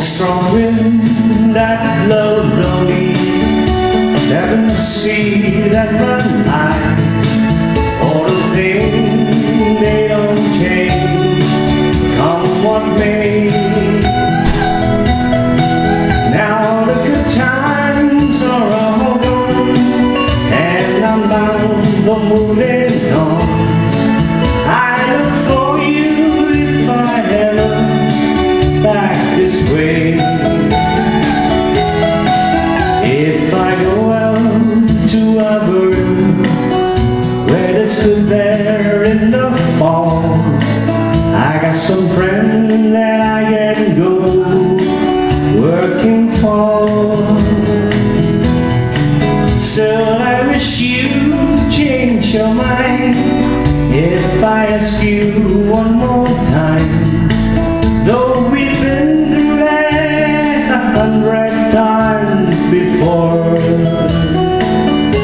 strong wind that blow lonely, seven seas that run high. All the things they don't change, come what may. Now the good times are all gone, and I'm bound for moving on. I look for you if I ever back this way. If I go out to a bird where there's good there in the fall, I got some friends that I can go working for. Still I wish you'd change your mind if I ask you one more time. Though we've been through that 100 times before.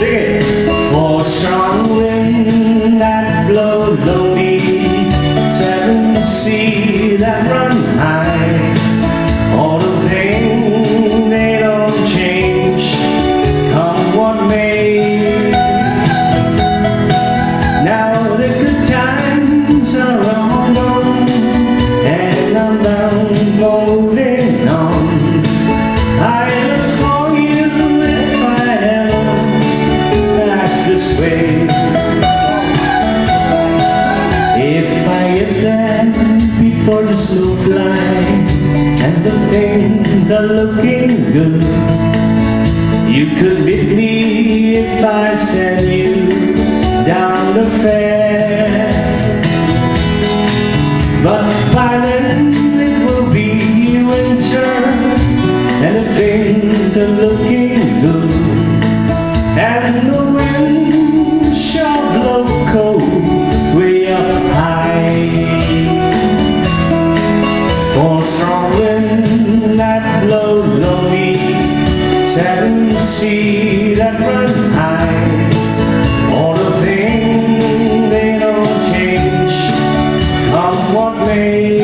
Sing it! For strong wind that blow lonely, seven seas that run high. All the things they don't change, come what may. Now the good times are all gone, and I'm bound for moving on. I look for you if I ever back this way. If I get there before the snow flies and the things are looking good, you could meet me if I send you down the fair. But by then it will be winter, and the things are looking good, and the wind shall blow cold way up high. For strong wind that blow lonely, seven seas that run high. All the things they don't change, come what may.